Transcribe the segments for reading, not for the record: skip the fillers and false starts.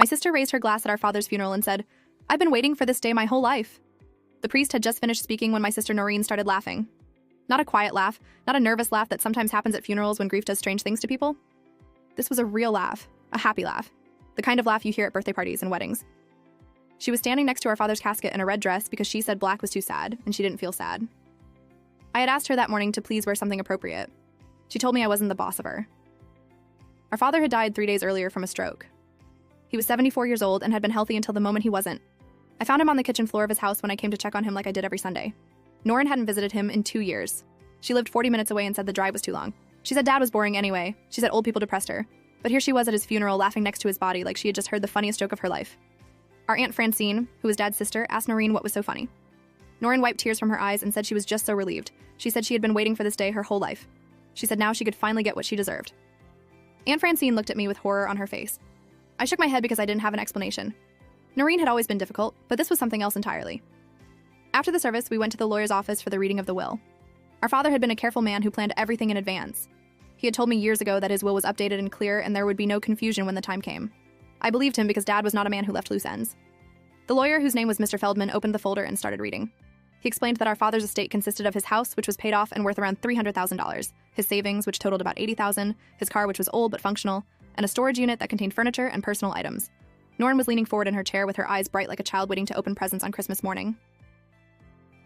sister raised her glass at our father's funeral and said, "I've been waiting for this day my whole life." The priest had just finished speaking when my sister Noreen started laughing. Not a quiet laugh, not a nervous laugh that sometimes happens at funerals when grief does strange things to people. This was a real laugh, a happy laugh, the kind of laugh you hear at birthday parties and weddings. She was standing next to our father's casket in a red dress because she said black was too sad, and she didn't feel sad. I had asked her that morning to please wear something appropriate. She told me I wasn't the boss of her. Our father had died 3 days earlier from a stroke. He was 74 years old and had been healthy until the moment he wasn't. I found him on the kitchen floor of his house when I came to check on him like I did every Sunday. Noreen hadn't visited him in 2 years. She lived 40 minutes away and said the drive was too long. She said Dad was boring anyway. She said old people depressed her. But here she was at his funeral laughing next to his body like she had just heard the funniest joke of her life. Our Aunt Francine, who was Dad's sister, asked Noreen what was so funny. Noreen wiped tears from her eyes and said she was just so relieved. She said she had been waiting for this day her whole life. She said now she could finally get what she deserved. Aunt Francine looked at me with horror on her face. I shook my head because I didn't have an explanation. Noreen had always been difficult, but this was something else entirely. After the service, we went to the lawyer's office for the reading of the will. Our father had been a careful man who planned everything in advance. He had told me years ago that his will was updated and clear and there would be no confusion when the time came. I believed him because Dad was not a man who left loose ends. The lawyer, whose name was Mr. Feldman, opened the folder and started reading. He explained that our father's estate consisted of his house, which was paid off and worth around $300,000, his savings, which totaled about $80,000, his car, which was old but functional, and a storage unit that contained furniture and personal items. Noreen was leaning forward in her chair with her eyes bright like a child waiting to open presents on Christmas morning.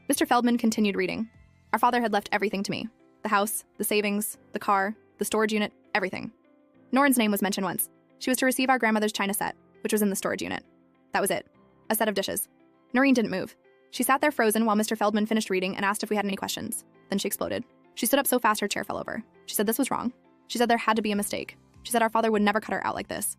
Mr. Feldman continued reading. Our father had left everything to me. The house, the savings, the car, the storage unit, everything. Noreen's name was mentioned once. She was to receive our grandmother's china set, which was in the storage unit. That was it. A set of dishes. Noreen didn't move. She sat there frozen while Mr. Feldman finished reading and asked if we had any questions. Then she exploded. She stood up so fast her chair fell over. She said this was wrong. She said there had to be a mistake. She said our father would never cut her out like this.